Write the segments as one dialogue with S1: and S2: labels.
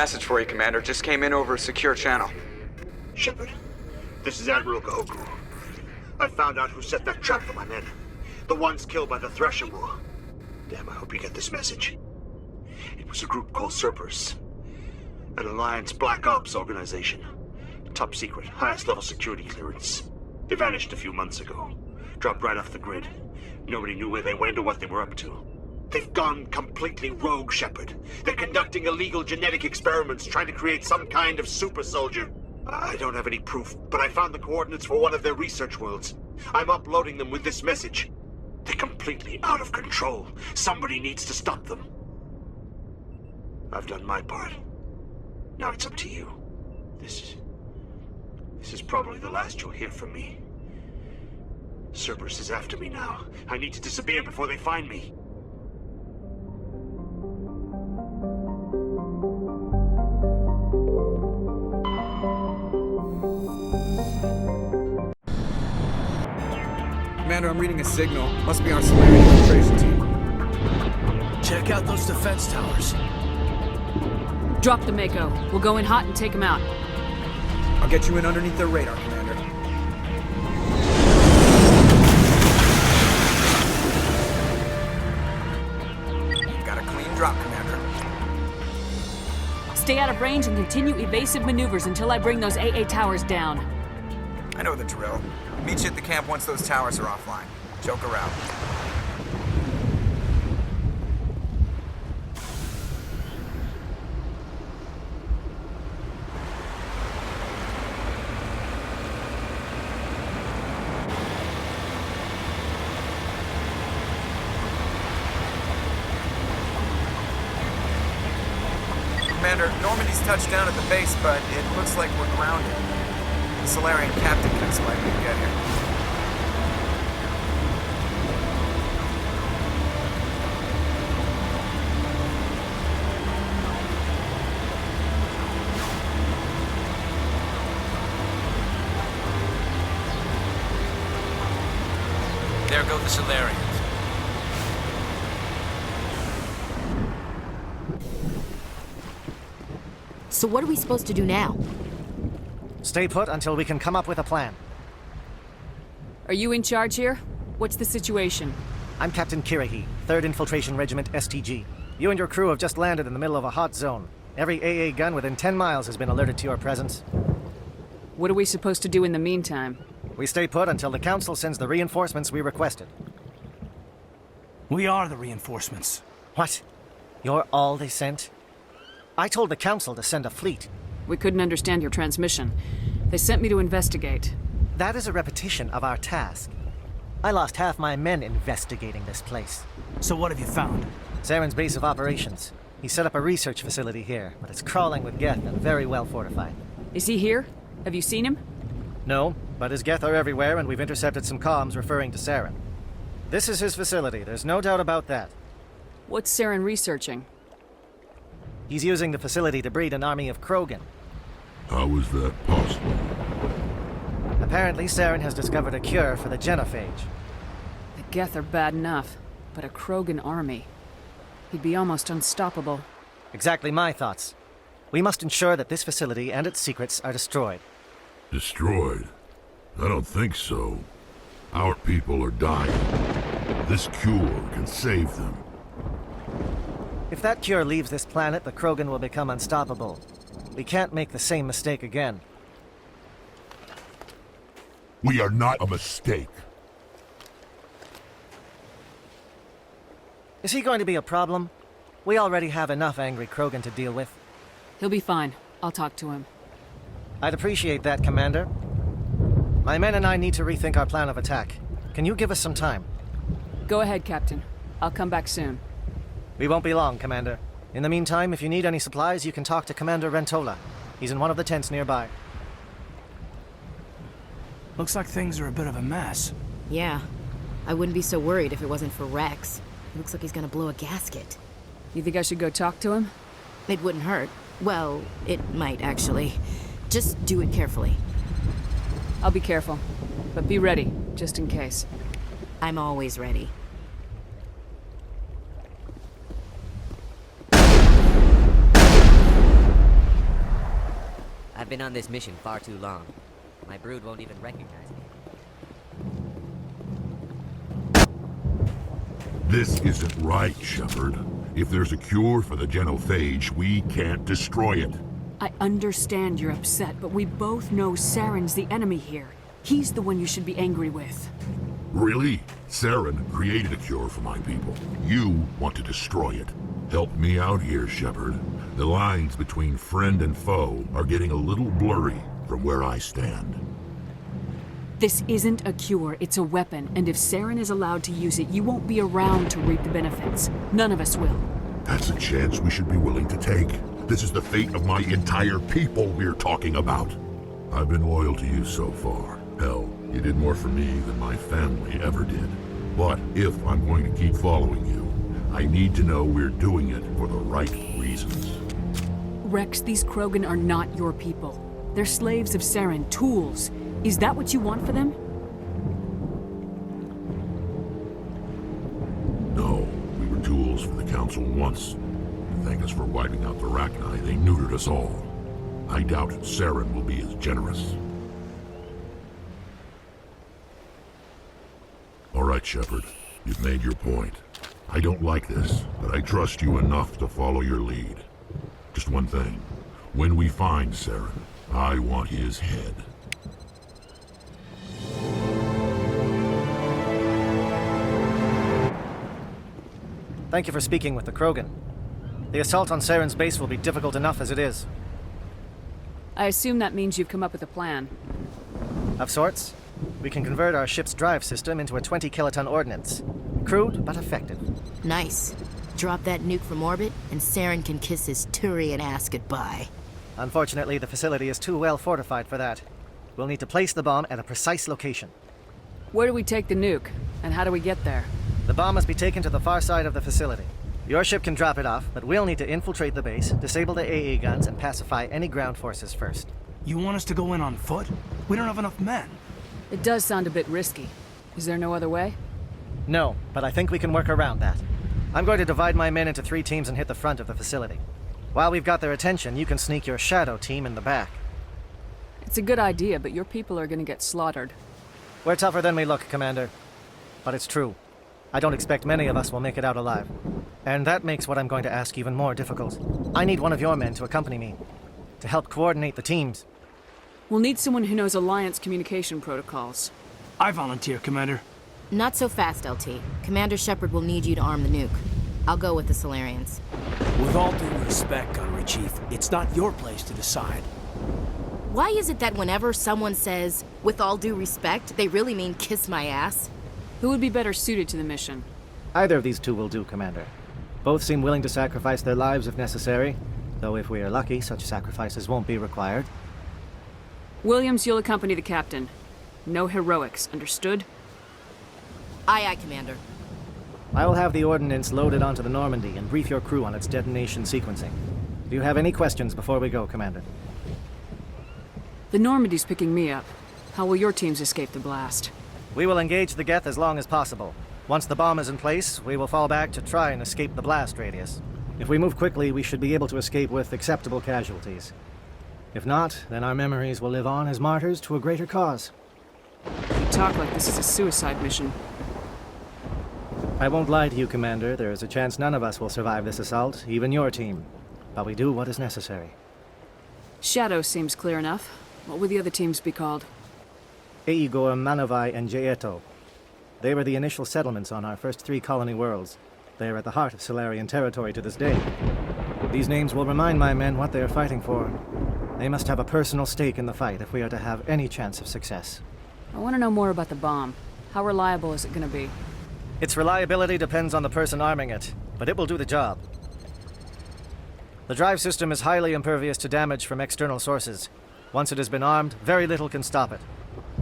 S1: message for you, Commander. Just came in over a secure channel.
S2: Shepard, this is Admiral Gahoku. I found out who set that trap for my men. The ones killed by the Thresher War. Damn, I hope you get this message. It was a group called Cerberus. An Alliance Black Ops organization. Top secret, highest level security clearance. They vanished a few months ago. Dropped right off the grid. Nobody knew where they went or what they were up to. They've gone completely rogue, Shepard. They're conducting illegal genetic experiments, trying to create some kind of super soldier. I don't have any proof, but I found the coordinates for one of their research worlds. I'm uploading them with this message. They're completely out of control. Somebody needs to stop them. I've done my part. Now it's up to you. This is probably the last you'll hear from me. Cerberus is after me now. I need to disappear before they find me.
S1: Commander, I'm reading a signal. Must be our Solarian infiltration team.
S3: Check out those defense towers.
S4: Drop the Mako. We'll go in hot and take him out.
S1: I'll get you in underneath their radar, Commander. Got a clean drop, Commander.
S4: Stay out of range and continue evasive maneuvers until I bring those AA towers down.
S1: I know the drill. Meet you at the camp once those towers are offline. Joke around. Commander, Normandy's touched down at the base, but it looks like we're grounded. The Solarian captain can explain when we get here.
S3: There go the Solarians.
S5: So what are we supposed to do now?
S6: Stay put until we can come up with a plan.
S4: Are you in charge here? What's the situation?
S6: I'm Captain Kirrahe, 3rd Infiltration Regiment STG. You and your crew have just landed in the middle of a hot zone. Every AA gun within 10 miles has been alerted to your presence.
S4: What are we supposed to do in the meantime?
S6: We stay put until the Council sends the reinforcements we requested.
S3: We are the reinforcements.
S6: What? You're all they sent? I told the Council to send a fleet.
S4: We couldn't understand your transmission. They sent me to investigate.
S6: That is a repetition of our task. I lost half my men investigating this place.
S3: So what have you found?
S6: Saren's base of operations. He set up a research facility here, but it's crawling with Geth and very well fortified.
S4: Is he here? Have you seen him?
S6: No, but his Geth are everywhere and we've intercepted some comms referring to Saren. This is his facility, there's no doubt about that.
S4: What's Saren researching?
S6: He's using the facility to breed an army of Krogan.
S7: How is that possible?
S6: Apparently, Saren has discovered a cure for the genophage.
S4: The Geth are bad enough, but a Krogan army. He'd be almost unstoppable.
S6: Exactly my thoughts. We must ensure that this facility and its secrets are destroyed.
S7: Destroyed? I don't think so. Our people are dying. This cure can save them.
S6: If that cure leaves this planet, the Krogan will become unstoppable. We can't make the same mistake again.
S7: We are not a mistake.
S6: Is he going to be a problem? We already have enough angry Krogan to deal with.
S4: He'll be fine. I'll talk to him.
S6: I'd appreciate that, Commander. My men and I need to rethink our plan of attack. Can you give us some time?
S4: Go ahead, Captain. I'll come back soon.
S6: We won't be long, Commander. In the meantime, if you need any supplies, you can talk to Commander Rentola. He's in one of the tents nearby.
S3: Looks like things are a bit of a mess.
S5: Yeah. I wouldn't be so worried if it wasn't for Rex. Looks like he's gonna blow a gasket.
S4: You think I should go talk to him?
S5: It wouldn't hurt. Well, it might, actually. Just do it carefully.
S4: I'll be careful. But be ready, just in case.
S5: I'm always ready.
S8: been on this mission far too long. My brood won't even recognize me.
S7: This isn't right, Shepard. If there's a cure for the genophage, we can't destroy it.
S4: I understand you're upset, but we both know Saren's the enemy here. He's the one you should be angry with.
S7: Really? Saren created a cure for my people. You want to destroy it. Help me out here, Shepard. The lines between friend and foe are getting a little blurry from where I stand.
S4: This isn't a cure, it's a weapon, and if Saren is allowed to use it, you won't be around to reap the benefits. None of us will.
S7: That's a chance we should be willing to take. This is the fate of my entire people we're talking about. I've been loyal to you so far. Hell, you did more for me than my family ever did. But if I'm going to keep following you, I need to know we're doing it for the right reasons.
S4: Rex, these Krogan are not your people. They're slaves of Saren, tools. Is that what you want for them?
S7: No, we were tools for the Council once. To thank us for wiping out the Rachni, they neutered us all. I doubt Saren will be as generous. All right, Shepard. You've made your point. I don't like this, but I trust you enough to follow your lead. Just one thing. When we find Saren, I want his head.
S6: Thank you for speaking with the Krogan. The assault on Saren's base will be difficult enough as it is.
S4: I assume that means you've come up with a plan.
S6: Of sorts. We can convert our ship's drive system into a 20-kiloton ordnance. Crude, but effective.
S5: Nice. Drop that nuke from orbit, and Saren can kiss his Turian ass goodbye.
S6: Unfortunately, the facility is too well fortified for that. We'll need to place the bomb at a precise location.
S4: Where do we take the nuke? And how do we get there?
S6: The bomb must be taken to the far side of the facility. Your ship can drop it off, but we'll need to infiltrate the base, disable the AA guns, and pacify any ground forces first.
S3: You want us to go in on foot? We don't have enough men.
S4: It does sound a bit risky. Is there no other way?
S6: No, but I think we can work around that. I'm going to divide my men into 3 teams and hit the front of the facility. While we've got their attention, you can sneak your shadow team in the back.
S4: It's a good idea, but your people are gonna get slaughtered.
S6: We're tougher than we look, Commander. But it's true. I don't expect many of us will make it out alive. And that makes what I'm going to ask even more difficult. I need one of your men to accompany me, to help coordinate the teams.
S4: We'll need someone who knows Alliance communication protocols.
S3: I volunteer, Commander.
S5: Not so fast, LT. Commander Shepard will need you to arm the nuke. I'll go with the Solarians.
S3: With all due respect, Gunnery Chief, it's not your place to decide.
S5: Why is it that whenever someone says, with all due respect, they really mean kiss my ass?
S4: Who would be better suited to the mission?
S6: Either of these 2 will do, Commander. Both seem willing to sacrifice their lives if necessary, though if we are lucky, such sacrifices won't be required.
S4: Williams, you'll accompany the captain. No heroics, understood?
S5: Aye, aye, Commander.
S6: I will have the ordnance loaded onto the Normandy and brief your crew on its detonation sequencing. Do you have any questions before we go, Commander?
S4: The Normandy's picking me up. How will your teams escape the blast?
S6: We will engage the Geth as long as possible. Once the bomb is in place, we will fall back to try and escape the blast radius. If we move quickly, we should be able to escape with acceptable casualties. If not, then our memories will live on as martyrs to a greater cause.
S4: You talk like this is a suicide mission.
S6: I won't lie to you, Commander. There is a chance none of us will survive this assault, even your team. But we do what is necessary.
S4: Shadow seems clear enough. What would the other teams be called?
S6: Eigor, Manovai, and Jaeto. They were the initial settlements on our first 3 colony worlds. They are at the heart of Solarian territory to this day. These names will remind my men what they are fighting for. They must have a personal stake in the fight if we are to have any chance of success.
S4: I want to know more about the bomb. How reliable is it going to be?
S6: Its reliability depends on the person arming it, but it will do the job. The drive system is highly impervious to damage from external sources. Once it has been armed, very little can stop it.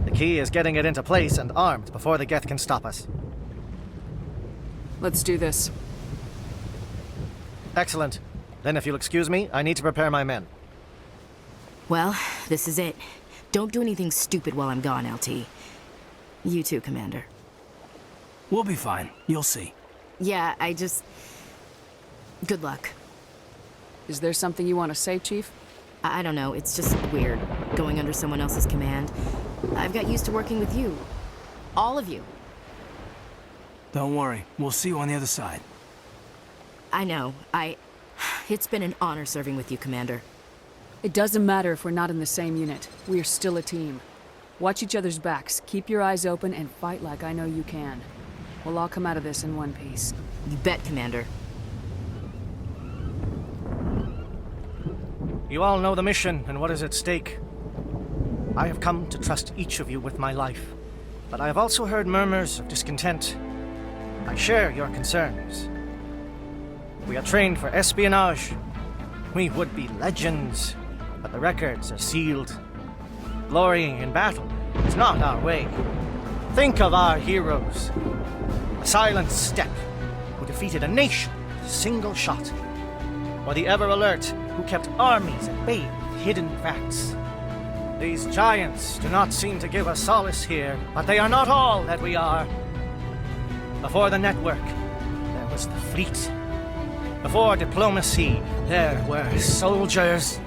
S6: The key is getting it into place and armed before the Geth can stop us.
S4: Let's do this.
S6: Excellent. Then if you'll excuse me, I need to prepare my men.
S5: Well, this is it. Don't do anything stupid while I'm gone, LT. You too, Commander.
S3: We'll be fine. You'll see.
S5: Yeah, Good luck.
S4: Is there something you want to say, Chief?
S5: I don't know, it's just weird. going under someone else's command. I've got used to working with you. All of you.
S3: Don't worry. We'll see you on the other side.
S5: I know. It's been an honor serving with you, Commander.
S4: It doesn't matter if we're not in the same unit. We are still a team. Watch each other's backs, keep your eyes open, and fight like I know you can. We'll all come out of this in one piece.
S5: You bet, Commander.
S6: You all know the mission and what is at stake. I have come to trust each of you with my life, but I have also heard murmurs of discontent. I share your concerns. We are trained for espionage. We would be legends, but the records are sealed. Glorying in battle is not our way. Think of our heroes. A silent step who defeated a nation with a single shot. Or the ever-alert who kept armies at bay with hidden facts. These giants do not seem to give us solace here, but they are not all that we are. Before the network, there was the fleet. Before diplomacy, there were soldiers.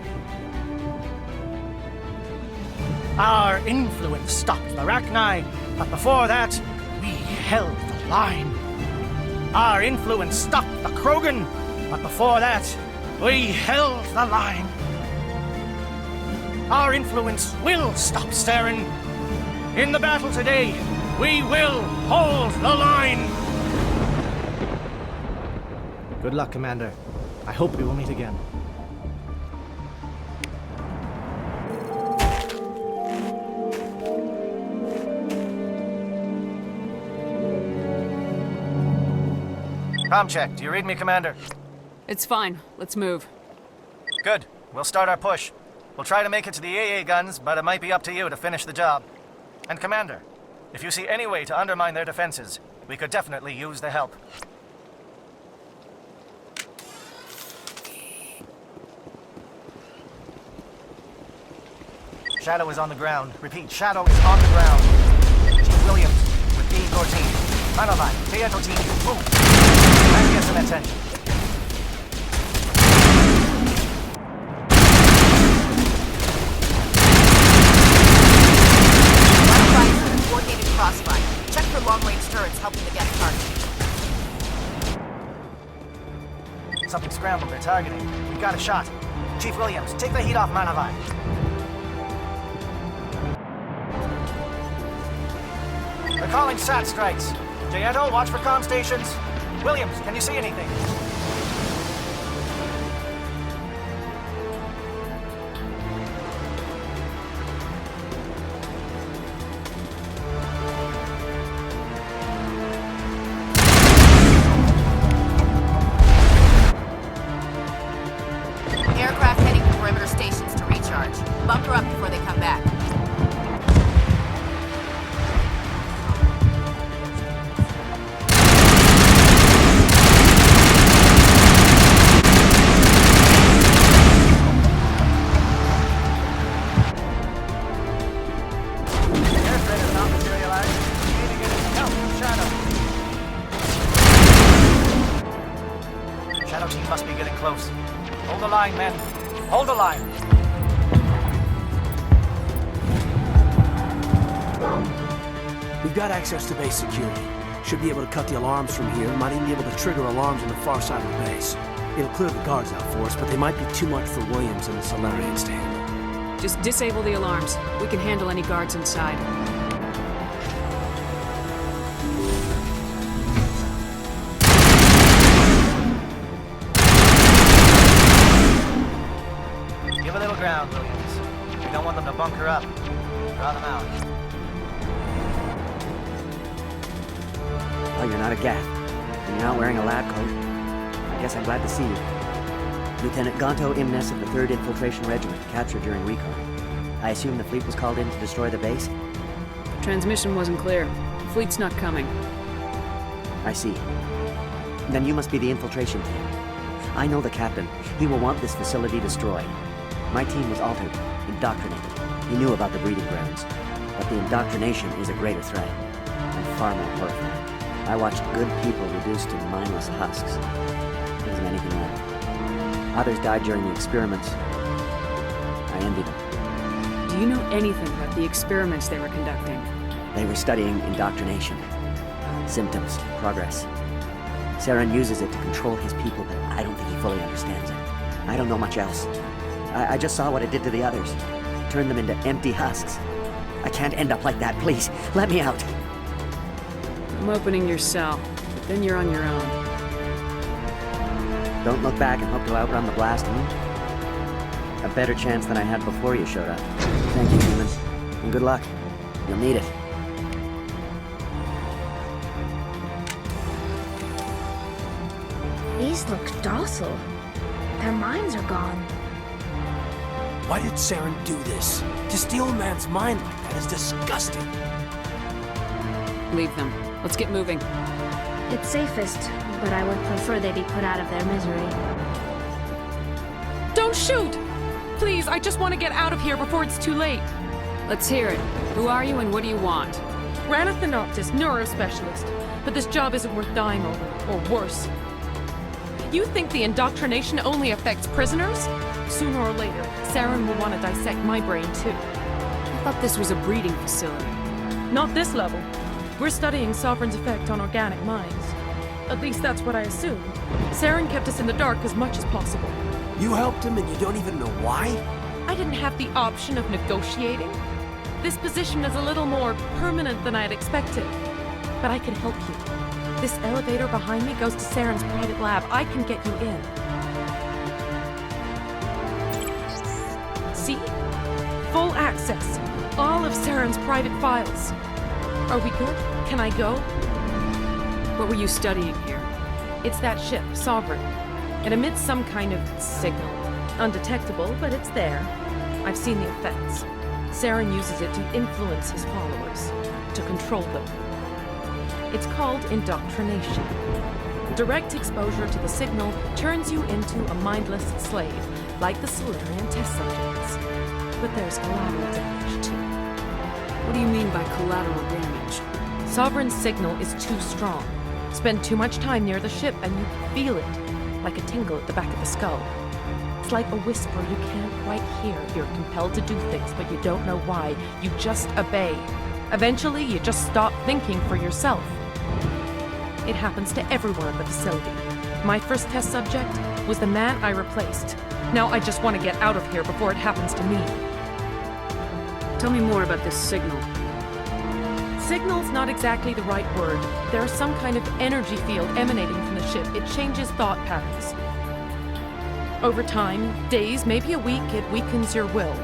S6: Our influence stopped the Rachni, but before that, we held the line. Our influence stopped the Krogan, but before that, we held the line. Our influence will stop Saren. In the battle today, we will hold the line. Good luck, Commander. I hope we will meet again. Comm check. Do you read me, Commander?
S4: It's fine. Let's move.
S6: Good. We'll start our push. We'll try to make it to the AA guns, but it might be up to you to finish the job. And Commander, if you see any way to undermine their defenses, we could definitely use the help. Shadow is on the ground. Repeat, Shadow is on the ground. Chief Williams with D-14. Manovan, Teato team, move. And get some attention.
S5: Coordinated crossfire. Check for long-range turrets helping to get a target.
S6: Something scrambled their targeting. We got a shot. Chief Williams, take the heat off Manovan. They're calling SAT strikes. Jaeto, watch for comm stations. Williams, can you see anything?
S5: Aircraft heading to perimeter stations to recharge. Bunker up before they come back.
S6: Shadow team must be getting close. Hold the line, men. Hold the line.
S3: We've got access to base security. Should be able to cut the alarms from here. Might even be able to trigger alarms on the far side of the base. It'll clear the guards out for us, but they might be too much for Williams and the Solarians to handle.
S4: Just disable the alarms. We can handle any guards inside.
S6: Give a little ground, Williams. We don't want them to bunker up. Draw them out.
S9: Oh, you're not a Gath. And you're not wearing a lab coat. I guess I'm glad to see you. Lieutenant Gonto Imnes of the 3rd Infiltration Regiment, captured during recon. I assume the fleet was called in to destroy the base?
S4: Transmission wasn't clear. The fleet's not coming.
S9: I see. Then you must be the infiltration team. I know the captain. He will want this facility destroyed. My team was altered, indoctrinated. He knew about the breeding grounds. But the indoctrination is a greater threat, and far more horrifying. I watched good people reduced to mindless husks. There isn't anything left. Others died during the experiments. I envy them.
S4: Do Do you know anything about the experiments they were conducting?
S9: They were studying indoctrination. Symptoms, progress. Saren uses it to control his people, but I don't think he fully understands it. I don't know much else. I just saw what it did to the others. Turned them into empty husks. I can't end up like that, please. Let me out.
S4: I'm opening your cell, but then you're on your own.
S9: Don't look back and hope to outrun the blast, A better chance than I had before you showed up. Thank you, human. And good luck. You'll need it.
S10: These look docile. Their minds are gone.
S3: Why did Saren do this? To steal a man's mind like that is disgusting.
S4: Leave them. Let's get moving.
S10: It's safest, but I would prefer they be put out of their misery.
S11: Don't shoot! Please, I just want to get out of here before it's too late.
S4: Let's hear it. Who are you and what do you want?
S11: Ranathanoptis, neurospecialist. But this job isn't worth dying over, or worse. You think the indoctrination only affects prisoners? Sooner or later, Saren will want to dissect my brain too.
S4: I thought this was a breeding facility.
S11: Not this level. We're studying Sovereign's effect on organic minds. At least that's what I assumed. Saren kept us in the dark as much as possible.
S3: You helped him and you don't even know why?
S11: I didn't have the option of negotiating. This position is a little more permanent than I had expected. But I can help you. This elevator behind me goes to Saren's private lab. I can get you in. See? Full access. All of Saren's private files. Are we good? Can I go?
S4: What were you studying here?
S11: It's that ship, Sovereign. It emits some kind of signal. Undetectable, but it's there. I've seen the effects. Saren uses it to influence his followers, to control them. It's called indoctrination. Direct exposure to the signal turns you into a mindless slave, like the Solarian test subjects. But there's collateral damage, too.
S4: What do you mean by collateral damage?
S11: Sovereign's signal is too strong. Spend too much time near the ship and you feel it, like a tingle at the back of the skull. It's like a whisper you can't quite hear. You're compelled to do things, but you don't know why. You just obey. Eventually, you just stop thinking for yourself. It happens to everyone at the facility. My first test subject was the man I replaced. Now I just want to get out of here before it happens to me.
S4: Tell me more about this signal.
S11: Signal's not exactly the right word. There's some kind of energy field emanating from the ship. It changes thought patterns. Over time, days, maybe a week, it weakens your will.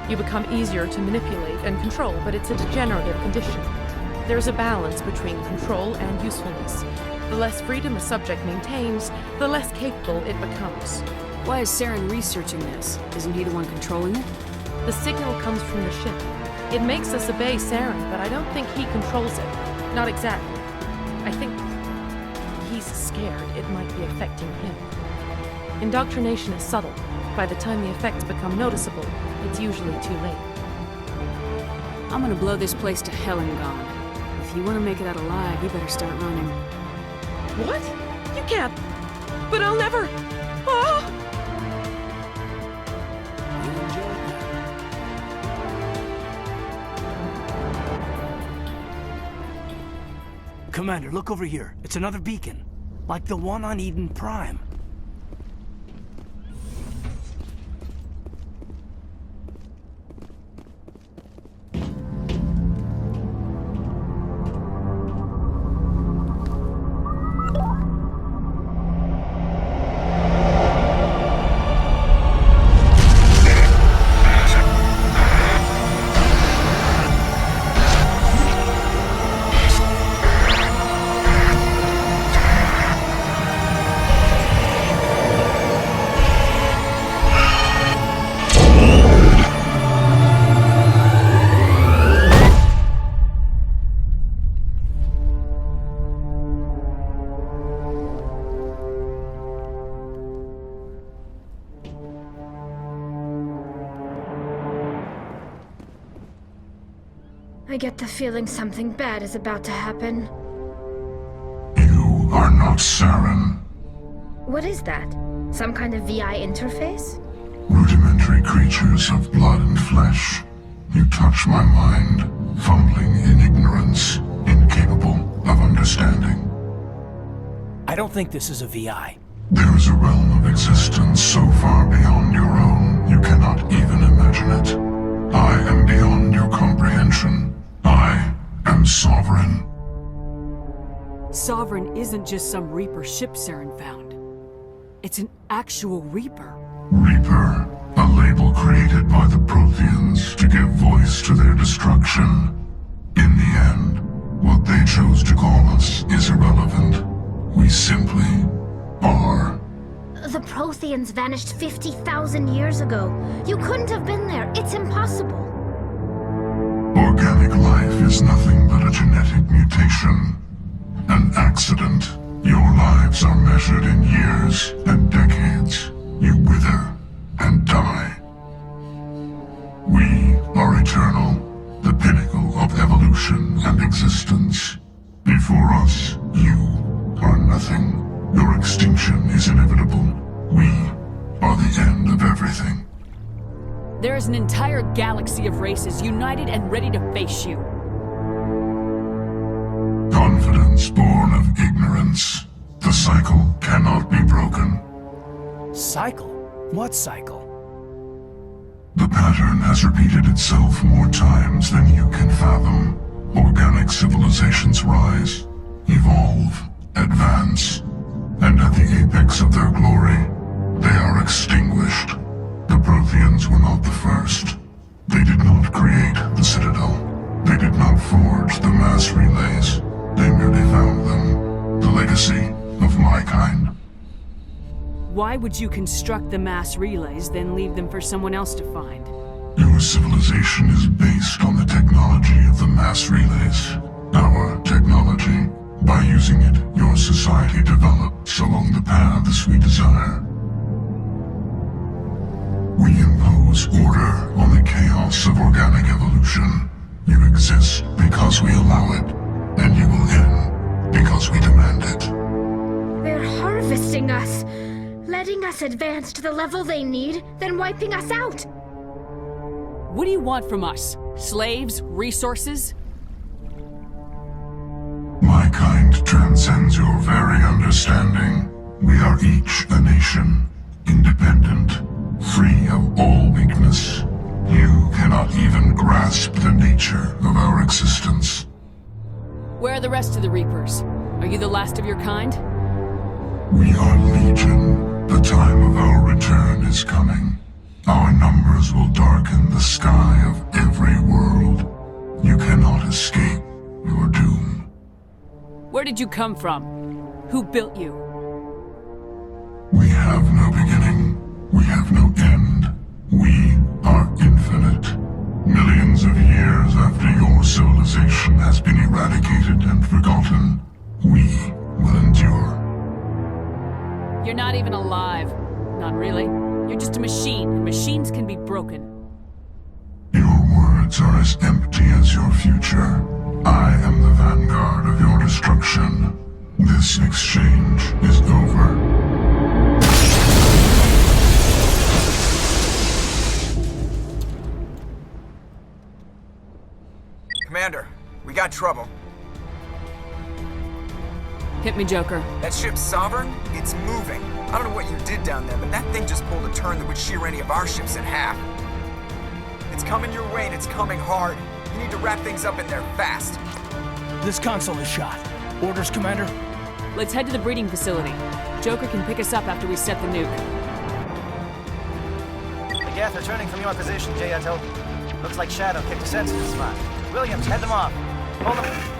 S11: You become easier to manipulate and control, but it's a degenerative condition. There's a balance between control and usefulness. The less freedom a subject maintains, the less capable it becomes.
S4: Why is Saren researching this? Isn't he the one controlling it?
S11: The signal comes from the ship. It makes us obey Saren, but I don't think he controls it. Not exactly. I think he's scared it might be affecting him. Indoctrination is subtle. By the time the effects become noticeable, it's usually too late.
S4: I'm gonna blow this place to hell and gone. If you want to make it out alive, you better start running.
S11: What? You can't. But I'll never. Ah!
S3: You enjoyed that. Commander, look over here. It's another beacon. Like the one on Eden Prime.
S10: I get the feeling something bad is about to happen.
S7: You are not Saren.
S10: What is that? Some kind of VI interface?
S7: Rudimentary creatures of blood and flesh. You touch my mind, fumbling in ignorance, incapable of understanding.
S3: I don't think this is a VI.
S7: There is a realm of existence so far beyond your own, you cannot even imagine it. I am beyond your comprehension. I am sovereign.
S4: Sovereign isn't just some Reaper ship Saren found. It's an actual Reaper.
S7: Reaper, a label created by the Protheans to give voice to their destruction. In the end, what they chose to call us is irrelevant. We simply are.
S10: The Protheans vanished 50,000 years ago. You couldn't have been there. It's impossible.
S7: Organic life is nothing but a genetic mutation. An accident. Your lives are measured in years and decades. You wither and die. We are eternal, the pinnacle of evolution and existence. Before us, you are nothing. Your extinction is inevitable. We are the end of everything.
S4: There is an entire galaxy of races united and ready to face you.
S7: Confidence born of ignorance. The cycle cannot be broken.
S3: Cycle? What cycle?
S7: The pattern has repeated itself more times than you can fathom. Organic civilizations rise, evolve, advance, and at the apex of their glory, they are extinguished. The Protheans were not the first. They did not create the Citadel. They did not forge the mass relays. They merely found them, the legacy of my kind.
S4: Why would you construct the mass relays, then leave them for someone else to find?
S7: Your civilization is based on the technology of the mass relays. Our technology. By using it, your society develops along the paths we desire. We impose order on the chaos of organic evolution. You exist because we allow it, and you will end because we demand it.
S10: They're harvesting us, letting us advance to the level they need, then wiping us out.
S4: What do you want from us? Slaves? Resources?
S7: My kind transcends your very understanding. We are each a nation, independent, free of all weakness. You cannot even grasp the nature of our existence.
S4: Where are the rest of the Reapers? Are you the last of your kind?
S7: We are legion. The time of our return is coming. Our numbers will darken the sky of every world. You cannot escape your doom.
S4: Where did you come from? Who built you?
S7: We have no beginning. We have no end. We are infinite. Millions of years after your civilization has been eradicated and forgotten, we will endure.
S4: You're not even alive. Not really. You're just a machine, and machines can be broken.
S7: Your words are as empty as your future. I am the vanguard of your destruction. This exchange is over.
S1: Commander, we got trouble.
S4: Hit me, Joker.
S1: That ship's Sovereign? It's moving. I don't know what you did down there, but that thing just pulled a turn that would shear any of our ships in half. It's coming your way, and it's coming hard. You need to wrap things up in there fast.
S3: This console is shot. Orders, Commander?
S4: Let's head to the breeding facility. Joker can pick us up after we set the nuke.
S6: The Geth are turning from your position, J.Eto. Looks like Shadow kicked a sensitive spot. Williams, head them off. Hold them.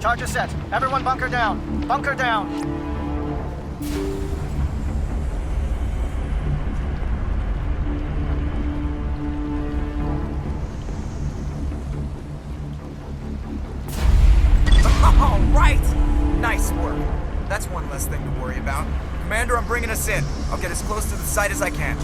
S6: Charger set. Everyone bunker down. Bunker down.
S1: All right! Nice work. That's one less thing to worry about. Commander, I'm bringing us in. I'll get as close to the site as I can.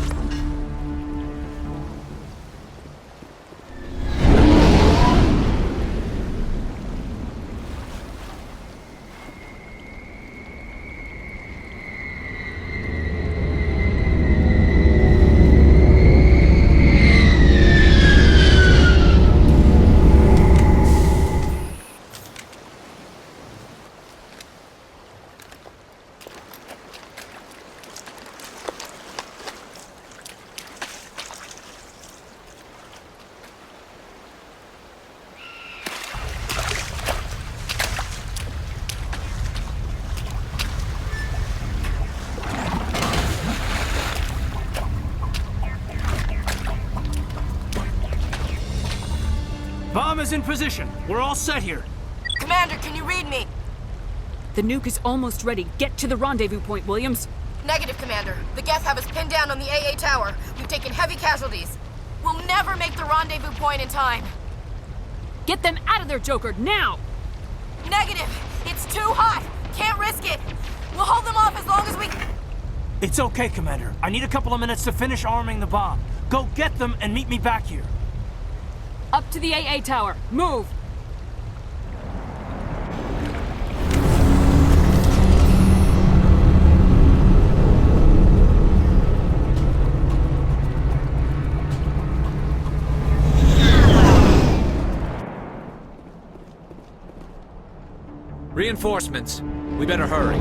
S3: is in position. We're all set here.
S5: Commander, can you read me?
S4: The nuke is almost ready. Get to the rendezvous point, Williams.
S5: Negative, Commander. The Geth have us pinned down on the AA tower. We've taken heavy casualties. We'll never make the rendezvous point in time.
S4: Get them out of there, Joker, now!
S5: Negative! It's too hot! Can't risk it! We'll hold them off as long as we...
S3: It's okay, Commander. I need a couple of minutes to finish arming the bomb. Go get them and meet me back here.
S4: Up to the AA tower. Move!
S12: Reinforcements. We better hurry.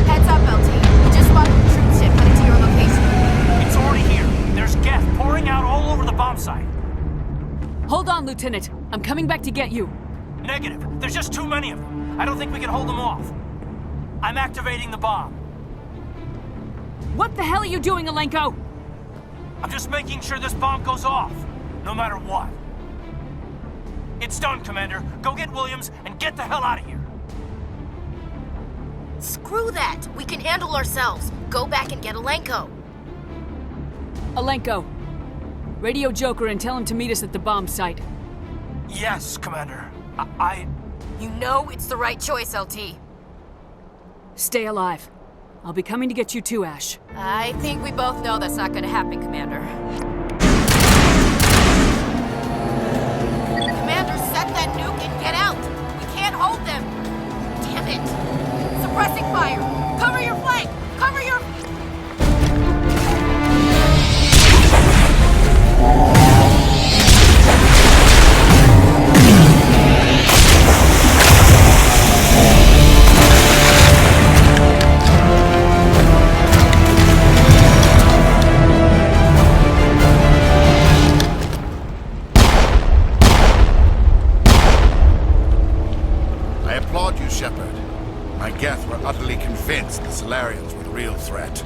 S5: Heads up, LT. We just spotted a troop ship headed to your location.
S3: It's already here. There's Geth pouring out all over the bomb site.
S4: Hold on, Lieutenant. I'm coming back to get you.
S3: Negative. There's just too many of them. I don't think we can hold them off. I'm activating the bomb.
S4: What the hell are you doing, Alenko?
S3: I'm just making sure this bomb goes off, no matter what. It's done, Commander. Go get Williams and get the hell out of here.
S5: Screw that! We can handle ourselves. Go back and get Alenko.
S4: Alenko, radio Joker and tell him to meet us at the bomb site.
S3: Yes, Commander.
S5: You know it's the right choice, LT.
S4: Stay alive. I'll be coming to get you too, Ash.
S5: I think we both know that's not gonna happen, Commander. Commander, set that nuke and get out! We can't hold them! Damn it! Suppressing fire! Cover your flank! Cover your...
S2: Geth were utterly convinced the Solarians were the real threat.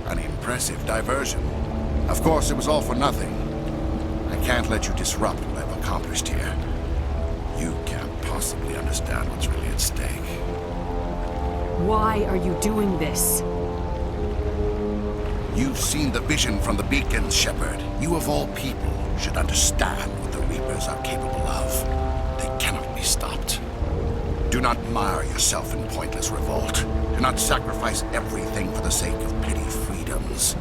S2: An impressive diversion. Of course, it was all for nothing. I can't let you disrupt what I've accomplished here. You can't possibly understand what's really at stake.
S4: Why are you doing this?
S2: You've seen the vision from the beacons, Shepard. You of all people should understand what the Reapers are capable of. They cannot be stopped. Do not mire yourself in pointless revolt. Do not sacrifice everything for the sake of petty freedoms.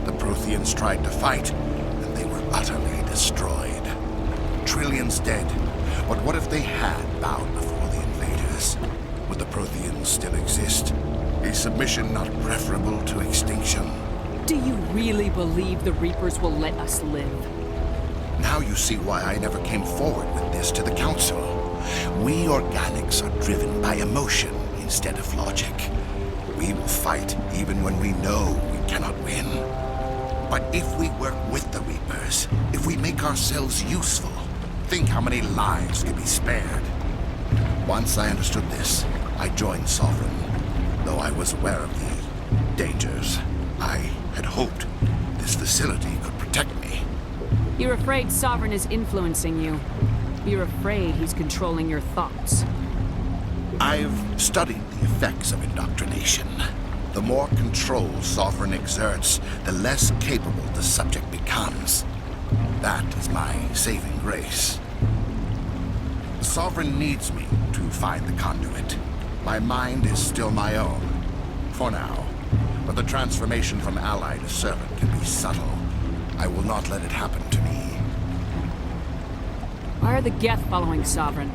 S2: The Protheans tried to fight, and they were utterly destroyed. Trillions dead. But what if they had bowed before the invaders? Would the Protheans still exist? Is submission not preferable to extinction?
S4: Do you really believe the Reapers will let us live?
S2: Now you see why I never came forward with this to the Council. We organics are driven by emotion instead of logic. We will fight even when we know we cannot win. But if we work with the Reapers, if we make ourselves useful, think how many lives could be spared. Once I understood this, I joined Sovereign. Though I was aware of the dangers, I had hoped this facility could protect me.
S4: You're afraid Sovereign is influencing you. You're afraid he's controlling your thoughts.
S2: I've studied the effects of indoctrination. The more control Sovereign exerts, the less capable the subject becomes. That is my saving grace. Sovereign needs me to find the conduit. My mind is still my own, for now. But the transformation from ally to servant can be subtle. I will not let it happen to me.
S4: Why are the Geth following Sovereign?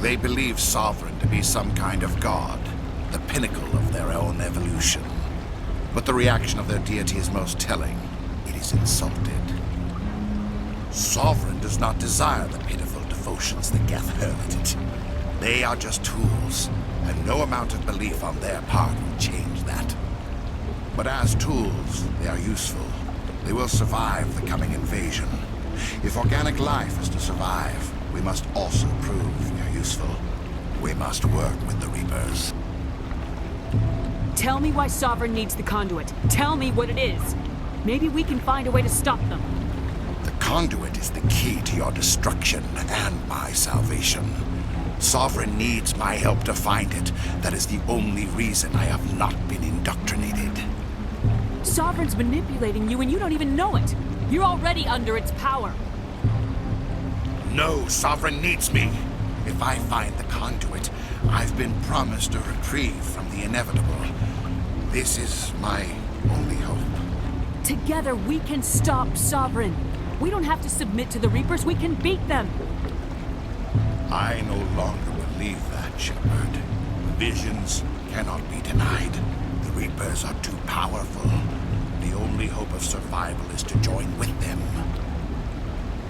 S2: They believe Sovereign to be some kind of god, the pinnacle of their own evolution. But the reaction of their deity is most telling. It is insulted. Sovereign does not desire the pitiful devotions the Geth hurl at it. They are just tools, and no amount of belief on their part will change that. But as tools, they are useful. They will survive the coming invasion. If organic life is to survive, we must also prove we are useful. We must work with the Reapers.
S4: Tell me why Sovereign needs the conduit. Tell me what it is. Maybe we can find a way to stop them.
S2: The
S13: conduit is the key to your destruction and my salvation. Sovereign needs my help to find it. That is the only reason I have not been indoctrinated.
S4: Sovereign's manipulating you and you don't even know it. You're already under its power.
S13: No, Sovereign needs me. If I find the conduit, I've been promised a reprieve from the inevitable. This is my only hope.
S4: Together we can stop Sovereign. We don't have to submit to the Reapers, we can beat them.
S13: I no longer believe that, Shepard. Visions cannot be denied. The Reapers are too powerful. The only hope of survival is to join with them.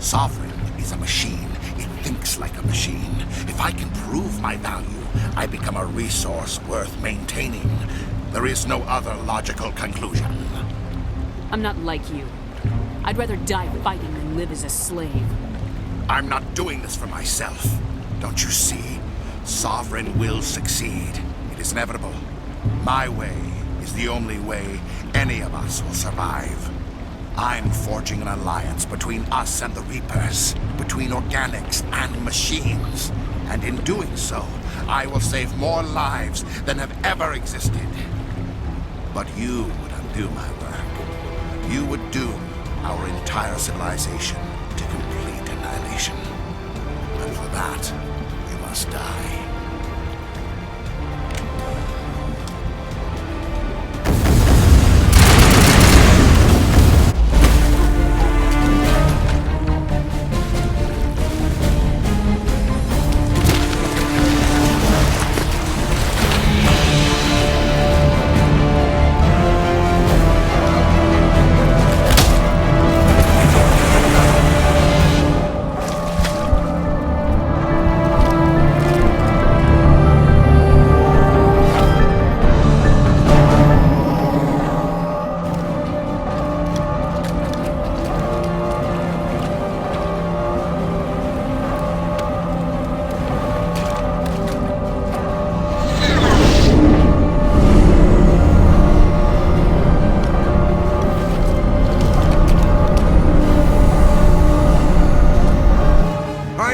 S13: Sovereign is a machine. It thinks like a machine. If I can prove my value, I become a resource worth maintaining. There is no other logical conclusion.
S4: I'm not like you. I'd rather die fighting than live as a slave.
S13: I'm not doing this for myself. Don't you see? Sovereign will succeed. It is inevitable. My way is the only way any of us will survive. I'm forging an alliance between us and the Reapers, between organics and machines. And in doing so, I will save more lives than have ever existed. But you would undo my work. You would doom our entire civilization to complete annihilation. And for that, you must die.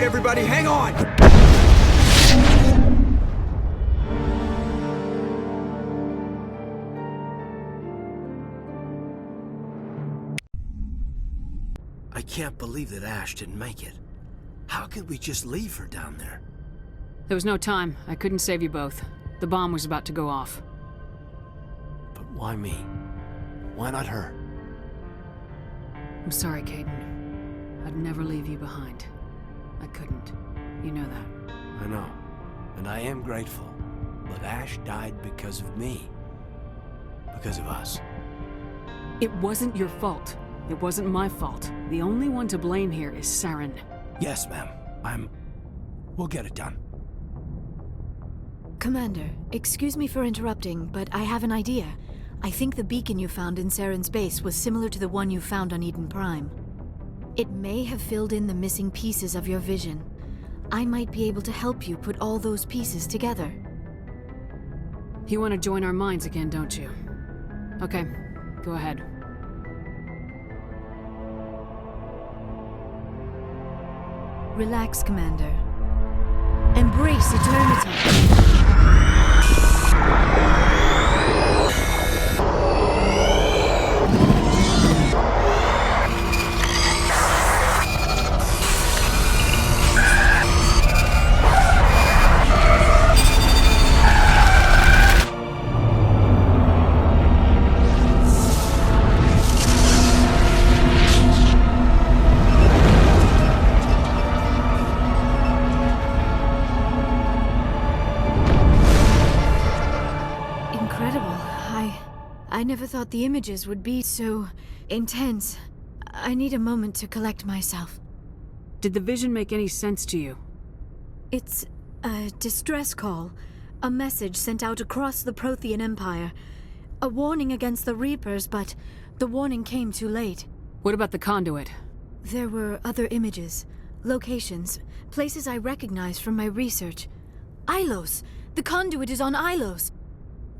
S1: Everybody, hang on!
S3: I can't believe that Ash didn't make it. How could we just leave her down there?
S4: There was no time. I couldn't save you both. The bomb was about to go off.
S3: But why me? Why not her?
S4: I'm sorry, Caden. I'd never leave you behind. I couldn't. You know that.
S3: I know. And I am grateful. But Ash died because of me. Because of us.
S4: It wasn't your fault. It wasn't my fault. The only one to blame here is Saren.
S3: Yes, ma'am. We'll get it done.
S14: Commander, excuse me for interrupting, but I have an idea. I think the beacon you found in Saren's base was similar to the one you found on Eden Prime. It may have filled in the missing pieces of your vision. I might be able to help you put all those pieces together.
S4: You want to join our minds again, don't you? Okay, go ahead.
S14: Relax, Commander. Embrace eternity. I never thought the images would be so intense. I need a moment to collect myself.
S4: Did the vision make any sense to you?
S14: It's a distress call. A message sent out across the Prothean Empire. A warning against the Reapers, but the warning came too late.
S4: What about the conduit?
S14: There were other images, locations, places I recognized from my research. Ilos! The conduit is on Ilos!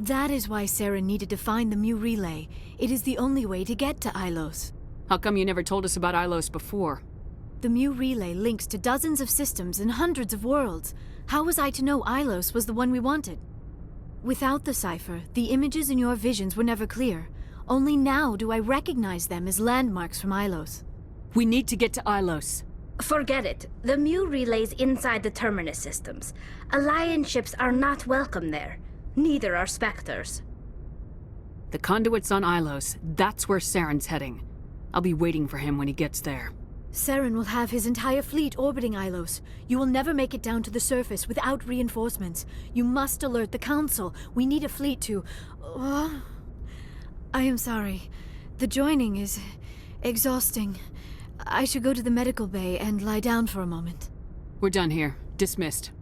S14: That is why Sarah needed to find the Mu relay. It is the only way to get to Ilos.
S4: How come you never told us about Ilos before?
S14: The Mu relay links to dozens of systems and hundreds of worlds. How was I to know Ilos was the one we wanted? Without the cipher, the images in your visions were never clear. Only now do I recognize them as landmarks from Ilos.
S4: We need to get to Ilos.
S10: Forget it. The Mu relay's inside the Terminus systems. Alliance ships are not welcome there. Neither are Spectres.
S4: The conduit's on Ilos. That's where Saren's heading. I'll be waiting for him when he gets there.
S14: Saren will have his entire fleet orbiting Ilos. You will never make it down to the surface without reinforcements. You must alert the Council. We need a fleet to... I am sorry. The joining is exhausting. I should go to the medical bay and lie down for a moment.
S4: We're done here. Dismissed.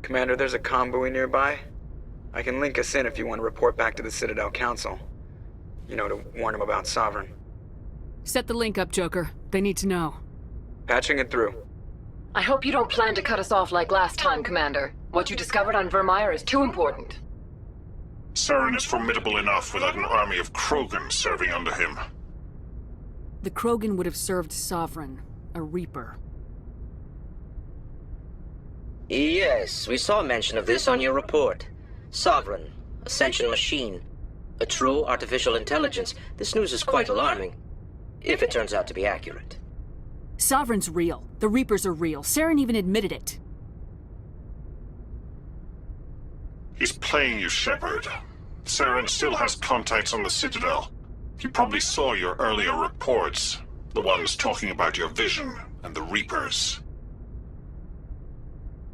S1: Commander, there's a comm buoy nearby. I can link us in if you want to report back to the Citadel Council. You know, to warn them about Sovereign.
S4: Set the link up, Joker. They need to know.
S1: Patching it through.
S15: I hope you don't plan to cut us off like last time, Commander. What you discovered on Virmire is too important.
S7: Saren is formidable enough without an army of Krogan serving under him.
S4: The Krogan would have served Sovereign, a Reaper.
S16: Yes, we saw mention of this on your report. Sovereign, Ascension machine, a true artificial intelligence. This news is quite alarming, if it turns out to be accurate.
S4: Sovereign's real. The Reapers are real. Saren even admitted it.
S7: He's playing you, Shepard. Saren still has contacts on the Citadel. He probably saw your earlier reports, the ones talking about your vision and the Reapers.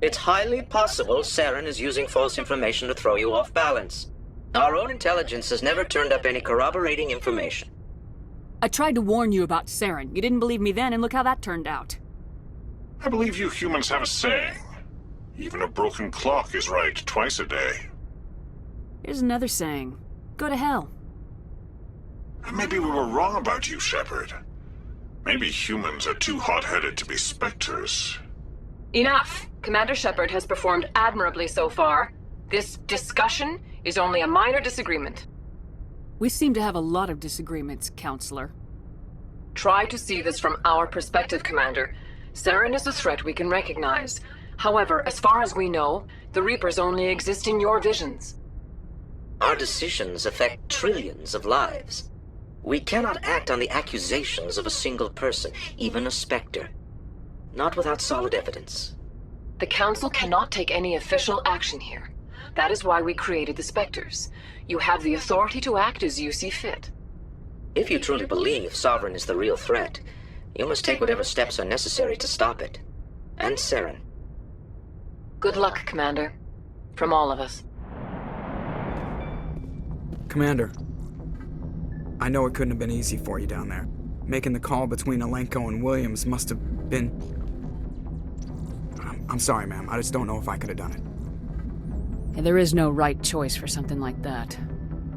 S16: It's highly possible Saren is using false information to throw you off balance. Our own intelligence has never turned up any corroborating information.
S4: I tried to warn you about Saren. You didn't believe me then, and look how that turned out.
S7: I believe you humans have a saying. Even a broken clock is right twice a day.
S4: Here's another saying. Go to hell.
S7: Maybe we were wrong about you, Shepard. Maybe humans are too hot-headed to be Spectres.
S15: Enough! Commander Shepard has performed admirably so far. This discussion is only a minor disagreement.
S4: We seem to have a lot of disagreements, Counselor.
S15: Try to see this from our perspective, Commander. Saren is a threat we can recognize. However, as far as we know, the Reapers only exist in your visions.
S16: Our decisions affect trillions of lives. We cannot act on the accusations of a single person, even a Spectre. Not without solid evidence.
S15: The Council cannot take any official action here. That is why we created the Spectres. You have the authority to act as you see fit.
S16: If you truly believe Sovereign is the real threat, you must take whatever steps are necessary to stop it. And Saren.
S15: Good luck, Commander. From all of us.
S1: Commander, I know it couldn't have been easy for you down there. Making the call between Alenko and Williams must have been... I'm sorry, ma'am. I just don't know if I could have done it.
S4: And there is no right choice for something like that.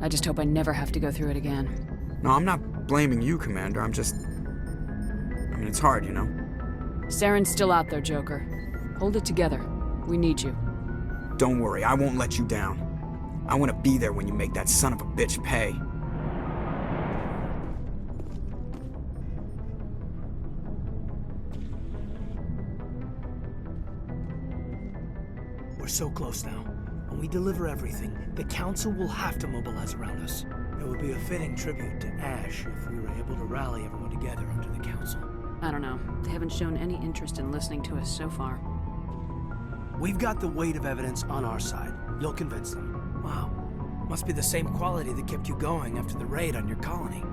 S4: I just hope I never have to go through it again.
S1: No, I'm not blaming you, Commander. I'm just... I mean, it's hard, you know?
S4: Saren's still out there, Joker. Hold it together. We need you.
S1: Don't worry, I won't let you down. I want to be there when you make that son of a bitch pay.
S3: We're so close now. When we deliver everything, the Council will have to mobilize around us. It would be a fitting tribute to Ash if we were able to rally everyone together under the Council.
S4: I don't know. They haven't shown any interest in listening to us so far.
S3: We've got the weight of evidence on our side. You'll convince them. Wow. Must be the same quality that kept you going after the raid on your colony.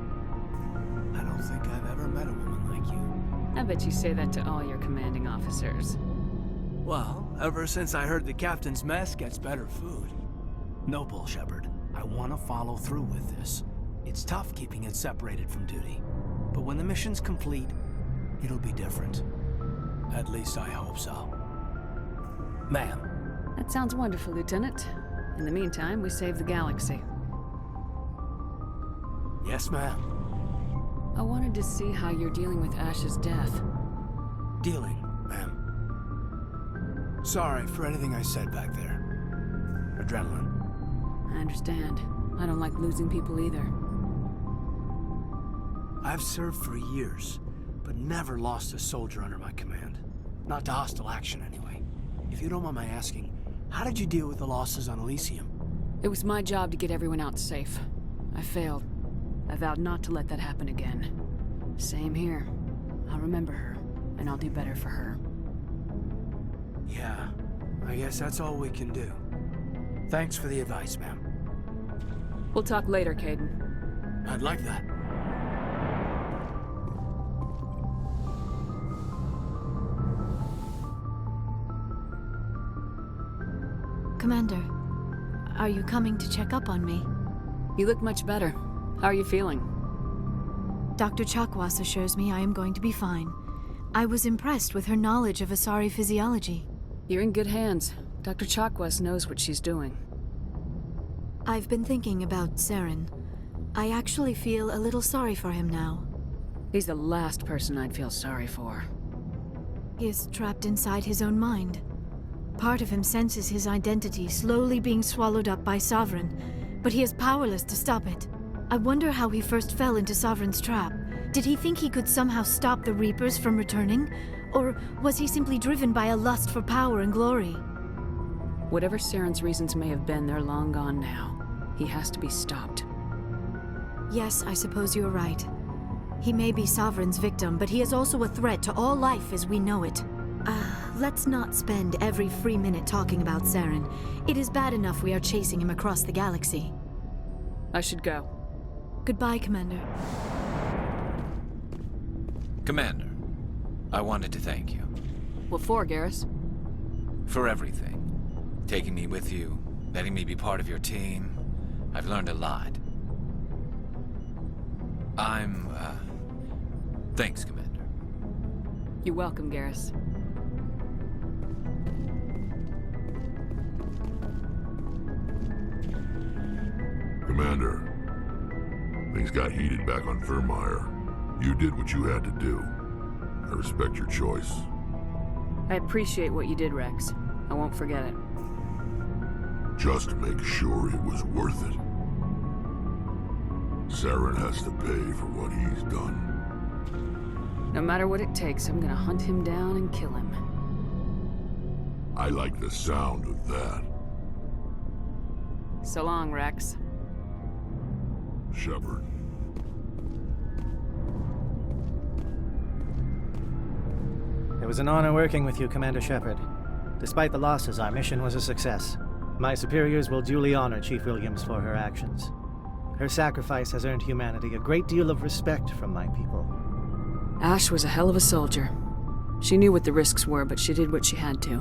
S3: I don't think I've ever met a woman like you.
S4: I bet you say that to all your commanding officers.
S3: Well, ever since I heard the captain's mess gets better food. No bull, Shepard. I want to follow through with this. It's tough keeping it separated from duty. But when the mission's complete, it'll be different. At least I hope so. Ma'am.
S4: That sounds wonderful, Lieutenant. In the meantime, we save the galaxy.
S3: Yes, ma'am.
S4: I wanted to see how you're dealing with Ash's death.
S3: Dealing, ma'am. Sorry for anything I said back there. Adrenaline.
S4: I understand. I don't like losing people either.
S3: I've served for years, but never lost a soldier under my command. Not to hostile action, anyway. If you don't mind my asking, how did you deal with the losses on Elysium?
S4: It was my job to get everyone out safe. I failed. I vowed not to let that happen again. Same here. I'll remember her, and I'll do better for her.
S3: Yeah, I guess that's all we can do. Thanks for the advice, ma'am.
S4: We'll talk later, Caden.
S3: I'd like that.
S14: Commander, are you coming to check up on me?
S4: You look much better. How are you feeling?
S14: Dr. Chakwas assures me I am going to be fine. I was impressed with her knowledge of Asari physiology.
S4: You're in good hands. Dr. Chakwas knows what she's doing.
S14: I've been thinking about Saren. I actually feel a little sorry for him now.
S4: He's the last person I'd feel sorry for.
S14: He is trapped inside his own mind. Part of him senses his identity slowly being swallowed up by Sovereign, but he is powerless to stop it. I wonder how he first fell into Sovereign's trap. Did he think he could somehow stop the Reapers from returning? Or was he simply driven by a lust for power and glory?
S4: Whatever Saren's reasons may have been, they're long gone now. He has to be stopped.
S14: Yes, I suppose you're right. He may be Sovereign's victim, but he is also a threat to all life as we know it. Let's not spend every free minute talking about Saren. It is bad enough we are chasing him across the galaxy.
S4: I should go.
S14: Goodbye, Commander.
S12: Commander, I wanted to thank you.
S4: What for, Garrus?
S12: For everything. Taking me with you, letting me be part of your team. I've learned a lot. Thanks, Commander.
S4: You're welcome, Garrus.
S7: Commander, things got heated back on Virmire. You did what you had to do. I respect your choice.
S4: I appreciate what you did, Rex. I won't forget it.
S7: Just make sure it was worth it. Saren has to pay for what he's done.
S4: No matter what it takes, I'm gonna hunt him down and kill him.
S7: I like the sound of that.
S4: So long, Rex.
S7: Shepard.
S6: It was an honor working with you, Commander Shepard. Despite the losses, our mission was a success. My superiors will duly honor Chief Williams for her actions. Her sacrifice has earned humanity a great deal of respect from my people.
S4: Ash was a hell of a soldier. She knew what the risks were, but she did what she had to.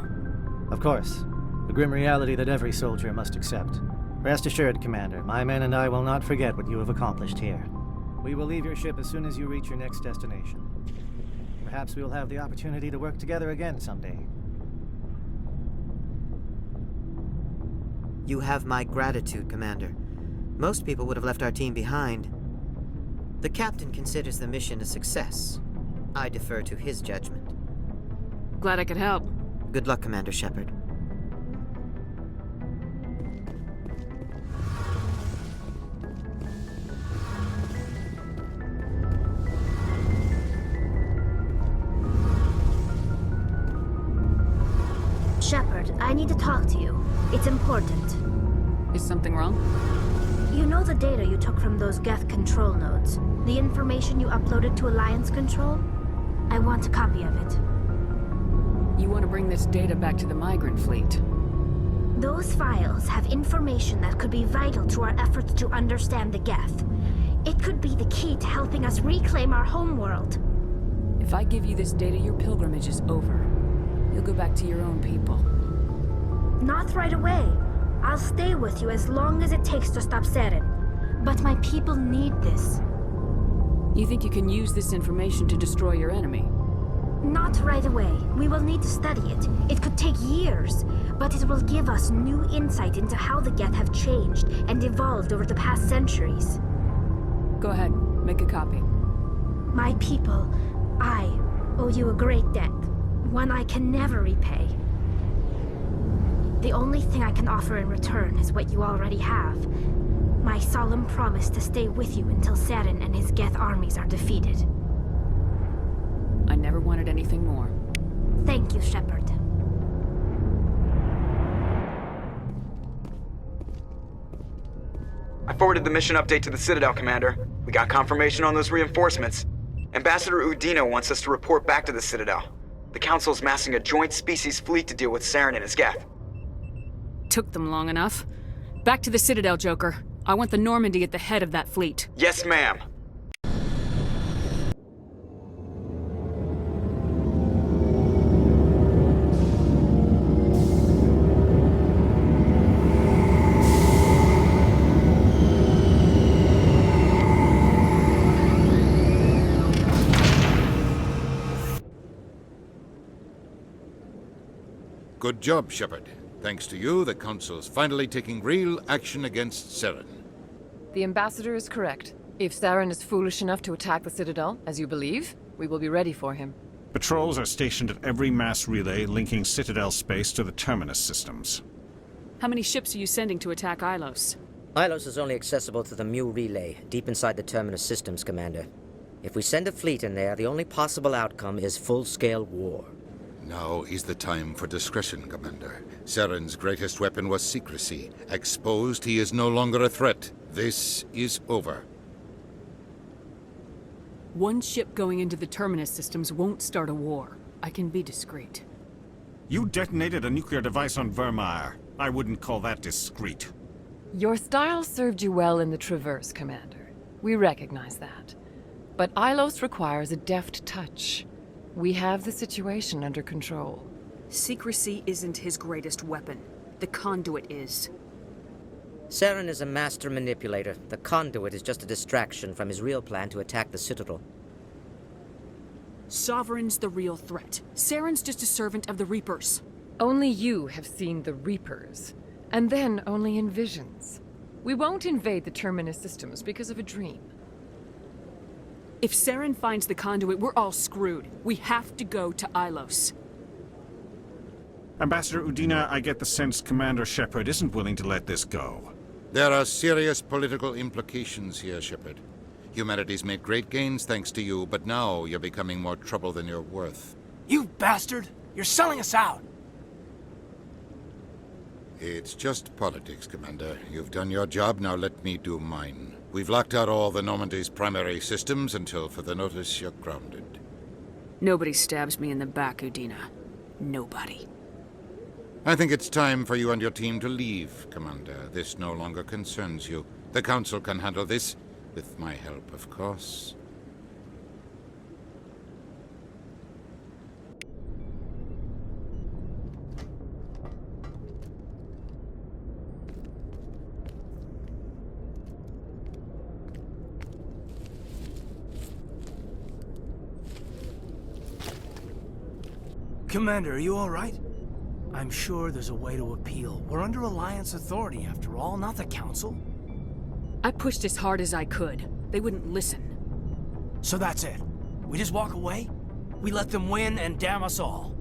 S6: Of course. The grim reality that every soldier must accept. Rest assured, Commander, my men and I will not forget what you have accomplished here. We will leave your ship as soon as you reach your next destination. Perhaps we will have the opportunity to work together again someday.
S17: You have my gratitude, Commander. Most people would have left our team behind. The captain considers the mission a success. I defer to his judgment.
S4: Glad I could help.
S17: Good luck, Commander Shepard.
S10: Shepard, I need to talk to you. It's important.
S4: Is something wrong?
S10: You know the data you took from those Geth control nodes? The information you uploaded to Alliance Control? I want a copy of it.
S4: You want to bring this data back to the migrant fleet?
S10: Those files have information that could be vital to our efforts to understand the Geth. It could be the key to helping us reclaim our homeworld.
S4: If I give you this data, your pilgrimage is over. You'll go back to your own people.
S10: Not right away. I'll stay with you as long as it takes to stop Saren. But my people need this.
S4: You think you can use this information to destroy your enemy?
S10: Not right away. We will need to study it. It could take years, but it will give us new insight into how the Geth have changed and evolved over the past centuries.
S4: Go ahead, make a copy.
S10: My people, I owe you a great debt, one I can never repay. The only thing I can offer in return is what you already have. My solemn promise to stay with you until Saren and his Geth armies are defeated.
S4: I never wanted anything more.
S10: Thank you, Shepard.
S1: I forwarded the mission update to the Citadel, Commander. We got confirmation on those reinforcements. Ambassador Udina wants us to report back to the Citadel. The Council's massing a joint species fleet to deal with Saren and his Geth.
S4: Took them long enough. Back to the Citadel, Joker. I want the Normandy at the head of that fleet.
S1: Yes, ma'am.
S18: Good job, Shepard. Thanks to you, the Council's finally taking real action against Saren.
S15: The Ambassador is correct. If Saren is foolish enough to attack the Citadel, as you believe, we will be ready for him.
S19: Patrols are stationed at every mass relay linking Citadel space to the Terminus systems.
S4: How many ships are you sending to attack Ilos?
S16: Ilos is only accessible to the ME1 relay, deep inside the Terminus systems, Commander. If we send a fleet in there, the only possible outcome is full-scale war.
S18: Now is the time for discretion, Commander. Saren's greatest weapon was secrecy. Exposed, he is no longer a threat. This is over.
S4: One ship going into the Terminus systems won't start a war. I can be discreet.
S19: You detonated a nuclear device on Virmire. I wouldn't call that discreet.
S15: Your style served you well in the Traverse, Commander. We recognize that. But Ilos requires a deft touch. We have the situation under control.
S4: Secrecy isn't his greatest weapon. The conduit is.
S16: Saren is a master manipulator. The conduit is just a distraction from his real plan to attack the Citadel.
S4: Sovereign's the real threat. Saren's just a servant of the Reapers.
S15: Only you have seen the Reapers. And then only in visions. We won't invade the Terminus systems because of a dream.
S4: If Saren finds the conduit, we're all screwed. We have to go to Ilos.
S19: Ambassador Udina, I get the sense Commander Shepard isn't willing to let this go.
S18: There are serious political implications here, Shepard. Humanity's made great gains thanks to you, but now you're becoming more trouble than you're worth.
S3: You bastard! You're selling us out!
S18: It's just politics, Commander. You've done your job, now let me do mine. We've locked out all the Normandy's primary systems until further notice you're grounded.
S4: Nobody stabs me in the back, Udina. Nobody.
S18: I think it's time for you and your team to leave, Commander. This no longer concerns you. The Council can handle this, with my help, of course.
S3: Commander, are you all right? I'm sure there's a way to appeal. We're under Alliance authority, after all, not the Council.
S4: I pushed as hard as I could. They wouldn't listen.
S3: So that's it? We just walk away? We let them win and damn us all?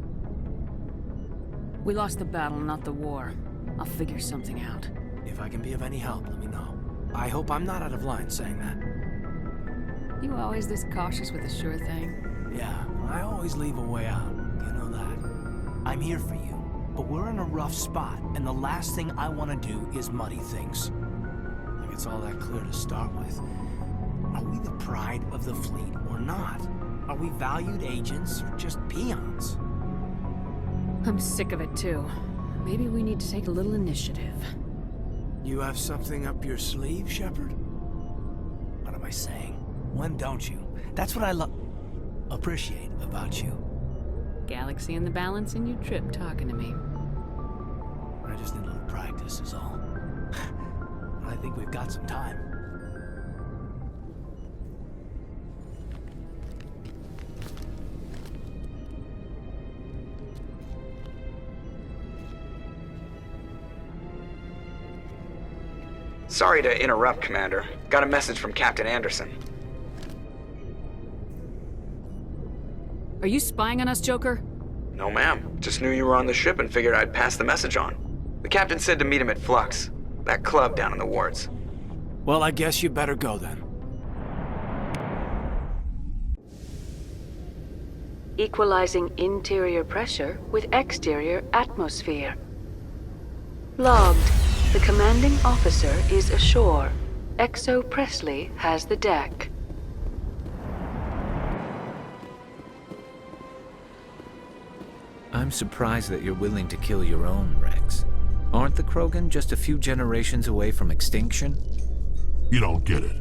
S4: We lost the battle, not the war. I'll figure something out.
S3: If I can be of any help, let me know. I hope I'm not out of line saying that.
S4: You always this cautious with a sure thing?
S3: Yeah, I always leave a way out. You know that. I'm here for you, but we're in a rough spot, and the last thing I want to do is muddy things. Like it's all that clear to start with. Are we the pride of the fleet or not? Are we valued agents or just peons?
S4: I'm sick of it too. Maybe we need to take a little initiative.
S3: You have something up your sleeve, Shepard? What am I saying? When don't you? That's what I appreciate about you.
S4: Galaxy in the balance and you trip talking to me.
S3: I just need a little practice is all. I think we've got some time.
S1: Sorry to interrupt, Commander. Got a message from Captain Anderson.
S4: Are you spying on us, Joker?
S1: No, ma'am. Just knew you were on the ship and figured I'd pass the message on. The captain said to meet him at Flux, that club down in the wards.
S3: Well, I guess you better go then.
S4: Equalizing interior pressure with exterior atmosphere. Logged. The commanding officer is ashore. Exo Presley has the deck.
S12: I'm surprised that you're willing to kill your own, Rex. Aren't the Krogan just a few generations away from extinction?
S7: You don't get it.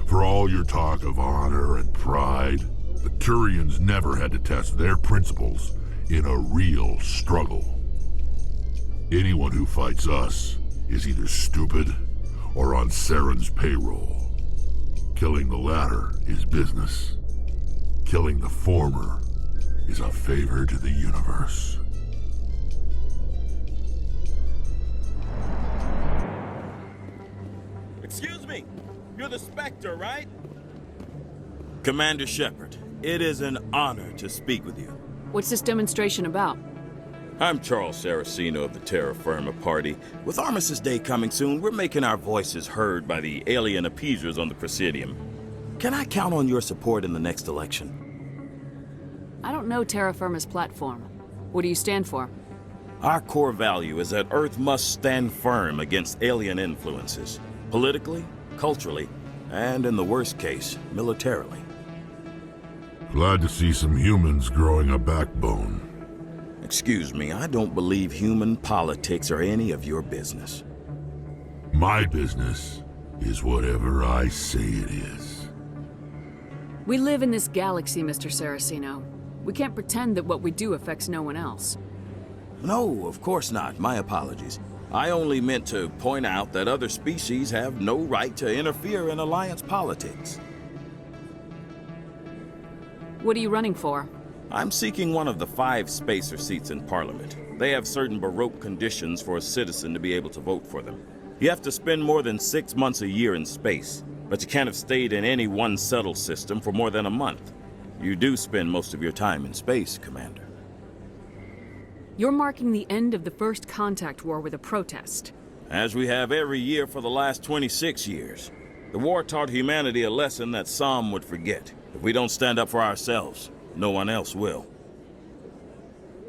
S7: For all your talk of honor and pride, the Turians never had to test their principles in a real struggle. Anyone who fights us is either stupid or on Saren's payroll. Killing the latter is business. Killing the former is a favor to the universe.
S20: Excuse me, you're the Spectre, right? Commander Shepard, it is an honor to speak with you.
S4: What's this demonstration about?
S20: I'm Charles Saraceno of the Terra Firma Party. With Armistice Day coming soon, we're making our voices heard by the alien appeasers on the Presidium. Can I count on your support in the next election?
S4: I don't know Terra Firma's platform. What do you stand for?
S20: Our core value is that Earth must stand firm against alien influences. Politically, culturally, and in the worst case, militarily.
S7: Glad to see some humans growing a backbone.
S20: Excuse me, I don't believe human politics are any of your business.
S7: My business is whatever I say it is.
S4: We live in this galaxy, Mr. Saraceno. We can't pretend that what we do affects no one else.
S20: No, of course not. My apologies. I only meant to point out that other species have no right to interfere in Alliance politics.
S4: What are you running for?
S20: I'm seeking one of the 5 spacer seats in Parliament. They have certain Baroque conditions for a citizen to be able to vote for them. You have to spend more than 6 months a year in space, but you can't have stayed in any one settled system for more than a month. You do spend most of your time in space, Commander.
S4: You're marking the end of the First Contact War with a protest.
S20: As we have every year for the last 26 years. The war taught humanity a lesson that some would forget. If we don't stand up for ourselves, no one else will.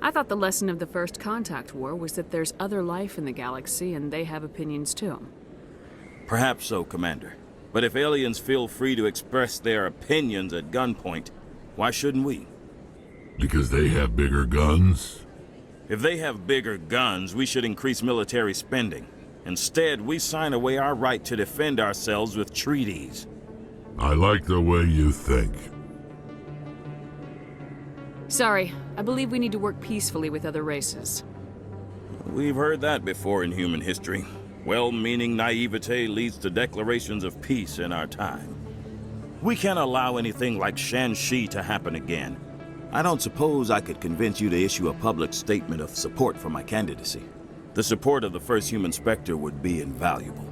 S4: I thought the lesson of the First Contact War was that there's other life in the galaxy and they have opinions too.
S20: Perhaps so, Commander. But if aliens feel free to express their opinions at gunpoint, why shouldn't we?
S7: Because they have bigger guns?
S20: If they have bigger guns, we should increase military spending. Instead, we sign away our right to defend ourselves with treaties.
S7: I like the way you think.
S4: Sorry, I believe we need to work peacefully with other races.
S20: We've heard that before in human history. Well-meaning naivete leads to declarations of peace in our time. We can't allow anything like Shanxi to happen again. I don't suppose I could convince you to issue a public statement of support for my candidacy. The support of the first human Spectre would be invaluable.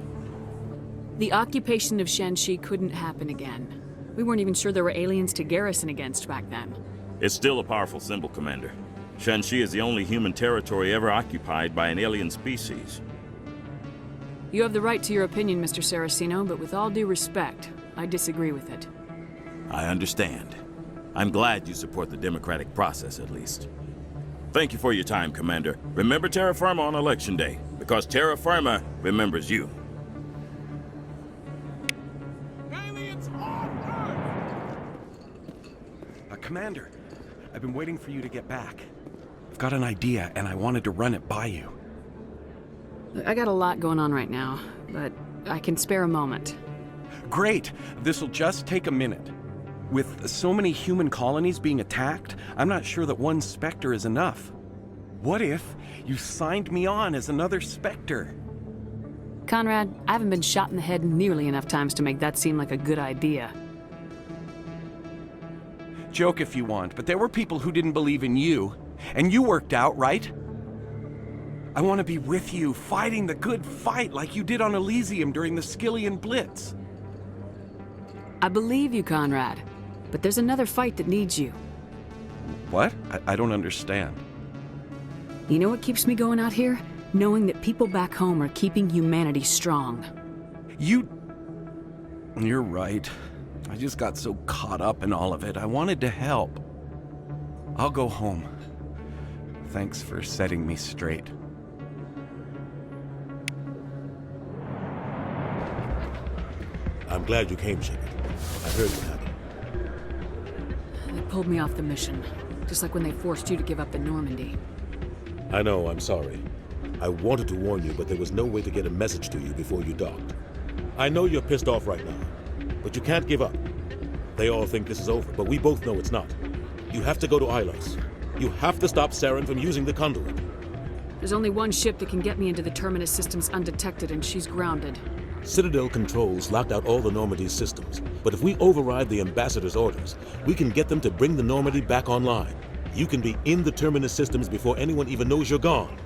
S4: The occupation of Shanxi couldn't happen again. We weren't even sure there were aliens to garrison against back then.
S20: It's still a powerful symbol, Commander. Shanxi is the only human territory ever occupied by an alien species.
S4: You have the right to your opinion, Mr. Saraceno, but with all due respect, I disagree with it.
S20: I understand. I'm glad you support the democratic process, at least. Thank you for your time, Commander. Remember Terra Firma on Election Day, because Terra Firma remembers you.
S21: Commander, I've been waiting for you to get back. I've got an idea, and I wanted to run it by you.
S4: I got a lot going on right now, but I can spare a moment.
S21: Great! This'll just take a minute. With so many human colonies being attacked, I'm not sure that one Spectre is enough. What if you signed me on as another Spectre?
S4: Conrad, I haven't been shot in the head nearly enough times to make that seem like a good idea.
S21: Joke if you want, but there were people who didn't believe in you, and you worked out, right? I want to be with you, fighting the good fight like you did on Elysium during the Skillian Blitz.
S4: I believe you, Conrad, but there's another fight that needs you.
S21: What? I don't understand.
S4: You know what keeps me going out here? Knowing that people back home are keeping humanity strong.
S21: You You're right. I just got so caught up in all of it. I wanted to help. I'll go home. Thanks for setting me straight.
S8: I'm glad you came, Shepard. I heard what happened.
S4: They pulled me off the mission, just like when they forced you to give up the Normandy.
S8: I know, I'm sorry. I wanted to warn you, but there was no way to get a message to you before you docked. I know you're pissed off right now, but you can't give up. They all think this is over, but we both know it's not. You have to go to Ilos. You have to stop Saren from using the conduit.
S4: There's only one ship that can get me into the Terminus systems undetected, and she's grounded.
S8: Citadel controls locked out all the Normandy's systems, but if we override the Ambassador's orders, we can get them to bring the Normandy back online. You can be in the Terminus systems before anyone even knows you're gone.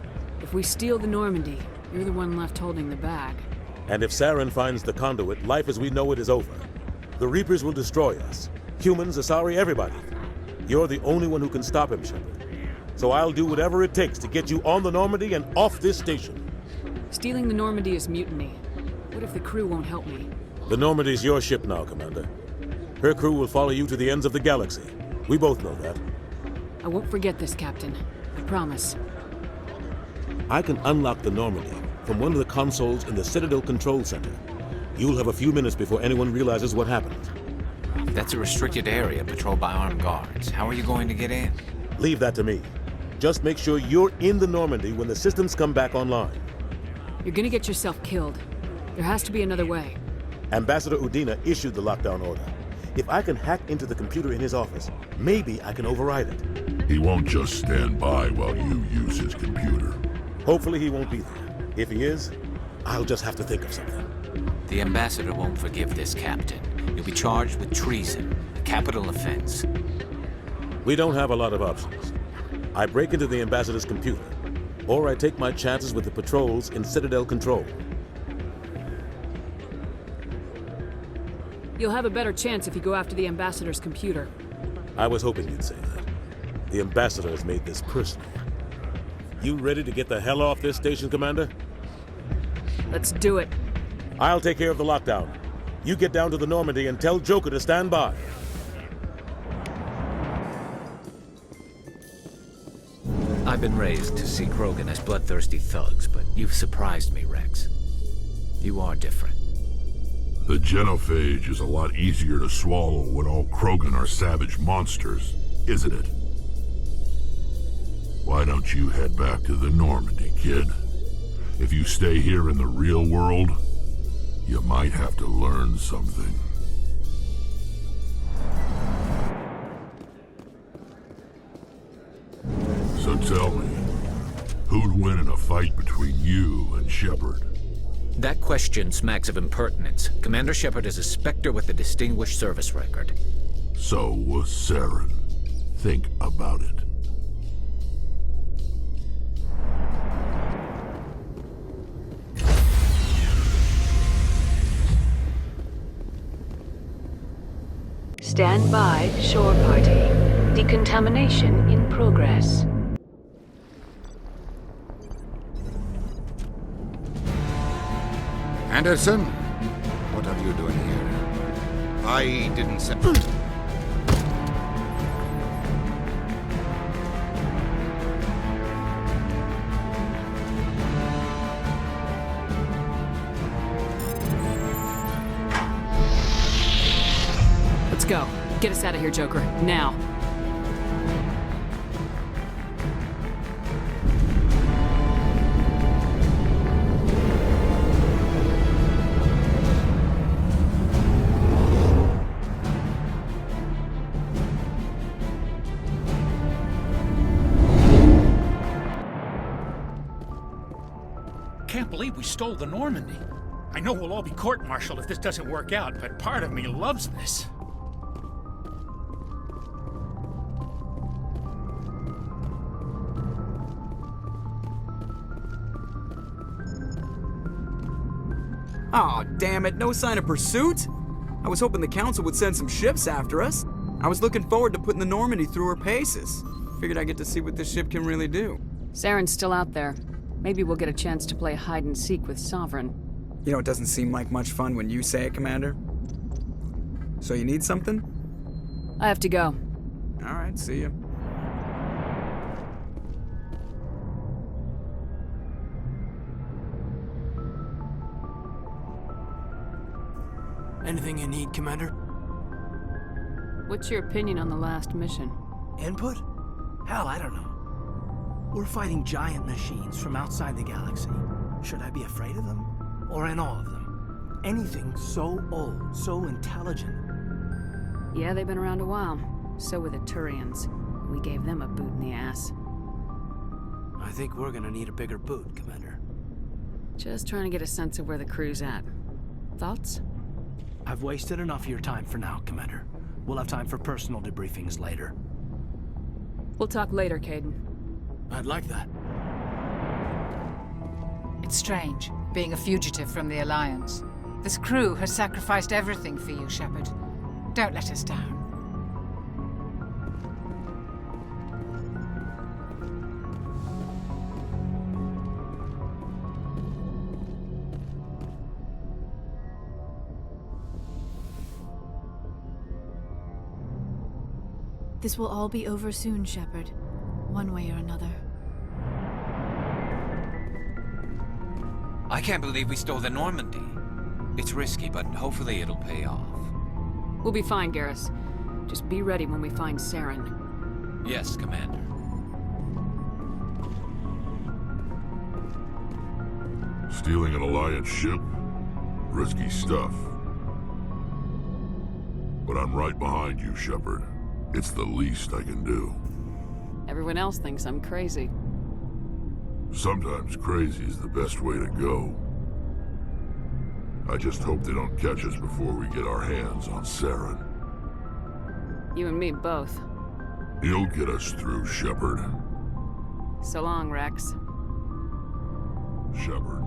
S4: If we steal the Normandy, you're the one left holding the bag.
S8: And if Saren finds the conduit, life as we know it is over. The Reapers will destroy us. Humans, Asari, everybody. You're the only one who can stop him, Shepard. So I'll do whatever it takes to get you on the Normandy and off this station.
S4: Stealing the Normandy is mutiny. What if the crew won't help me?
S8: The Normandy's your ship now, Commander. Her crew will follow you to the ends of the galaxy. We both know that.
S4: I won't forget this, Captain. I promise.
S8: I can unlock the Normandy from one of the consoles in the Citadel Control Center. You'll have a few minutes before anyone realizes what happened.
S12: That's a restricted area patrolled by armed guards. How are you going to get in?
S8: Leave that to me. Just make sure you're in the Normandy when the systems come back online.
S4: You're gonna get yourself killed. There has to be another way.
S8: Ambassador Udina issued the lockdown order. If I can hack into the computer in his office, maybe I can override it.
S7: He won't just stand by while you use his computer.
S8: Hopefully he won't be there. If he is, I'll just have to think of something.
S12: The Ambassador won't forgive this, Captain. You'll be charged with treason, a capital offense.
S8: We don't have a lot of options. I break into the Ambassador's computer, or I take my chances with the patrols in Citadel Control.
S4: You'll have a better chance if you go after the Ambassador's computer.
S8: I was hoping you'd say that. The Ambassador has made this personal. You ready to get the hell off this station, Commander?
S4: Let's do it.
S8: I'll take care of the lockdown. You get down to the Normandy and tell Joker to stand by.
S12: I've been raised to see Krogan as bloodthirsty thugs, but you've surprised me, Rex. You are different.
S7: The genophage is a lot easier to swallow when all Krogan are savage monsters, isn't it? Why don't you head back to the Normandy, kid? If you stay here in the real world, you might have to learn something. So tell me, who'd win in a fight between you and Shepard?
S12: That question smacks of impertinence. Commander Shepard is a Spectre with a distinguished service record.
S7: So was Saren. Think about it.
S4: Stand by, shore party. Decontamination in progress.
S18: Anderson? What are you doing here? I didn't say...
S4: Let's go. Get us out of here, Joker. Now.
S22: Can't believe we stole the Normandy. I know we'll all be court-martialed if this doesn't work out, but part of me loves this.
S1: Aw, damn it, no sign of pursuit? I was hoping the Council would send some ships after us. I was looking forward to putting the Normandy through her paces. Figured I'd get to see what this ship can really do.
S4: Saren's still out there. Maybe we'll get a chance to play hide and seek with Sovereign.
S1: You know, it doesn't seem like much fun when you say it, Commander. So you need something?
S4: I have to go.
S1: Alright, see ya.
S3: Anything you need, Commander?
S4: What's your opinion on the last mission?
S3: Input? Hell, I don't know. We're fighting giant machines from outside the galaxy. Should I be afraid of them? Or in awe of them? Anything so old, so intelligent.
S4: Yeah, they've been around a while. So were the Turians. We gave them a boot in the ass.
S3: I think we're gonna need a bigger boot, Commander.
S4: Just trying to get a sense of where the crew's at. Thoughts?
S3: I've wasted enough of your time for now, Commander. We'll have time for personal debriefings later.
S4: We'll talk later, Caden.
S3: I'd like that.
S9: It's strange, being a fugitive from the Alliance. This crew has sacrificed everything for you, Shepard. Don't let us down.
S14: This will all be over soon, Shepard. One way or another.
S12: I can't believe we stole the Normandy. It's risky, but hopefully it'll pay off.
S4: We'll be fine, Garrus. Just be ready when we find Saren.
S12: Yes, Commander.
S7: Stealing an Alliance ship? Risky stuff. But I'm right behind you, Shepard. It's the least I can do.
S4: Everyone else thinks I'm crazy.
S7: Sometimes crazy is the best way to go. I just hope they don't catch us before we get our hands on Saren.
S4: You and me both.
S7: He'll get us through, Shepard.
S4: So long, Rex.
S7: Shepard.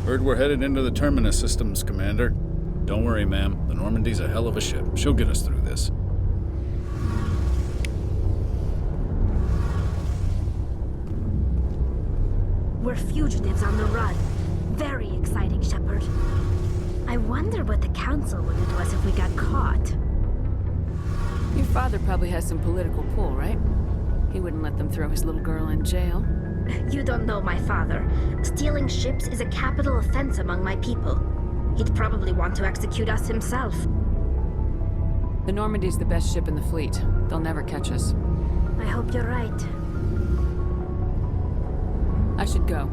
S11: Heard we're headed into the Terminus systems, Commander. Don't worry, ma'am. The Normandy's a hell of a ship. She'll get us through this.
S10: We're fugitives on the run. Very exciting, Shepard. I wonder what the Council would do to us if we got caught.
S4: Your father probably has some political pull, right? He wouldn't let them throw his little girl in jail.
S10: You don't know my father. Stealing ships is a capital offense among my people. He'd probably want to execute us himself.
S4: The Normandy's the best ship in the fleet. They'll never catch us.
S10: I hope you're right.
S4: I should go.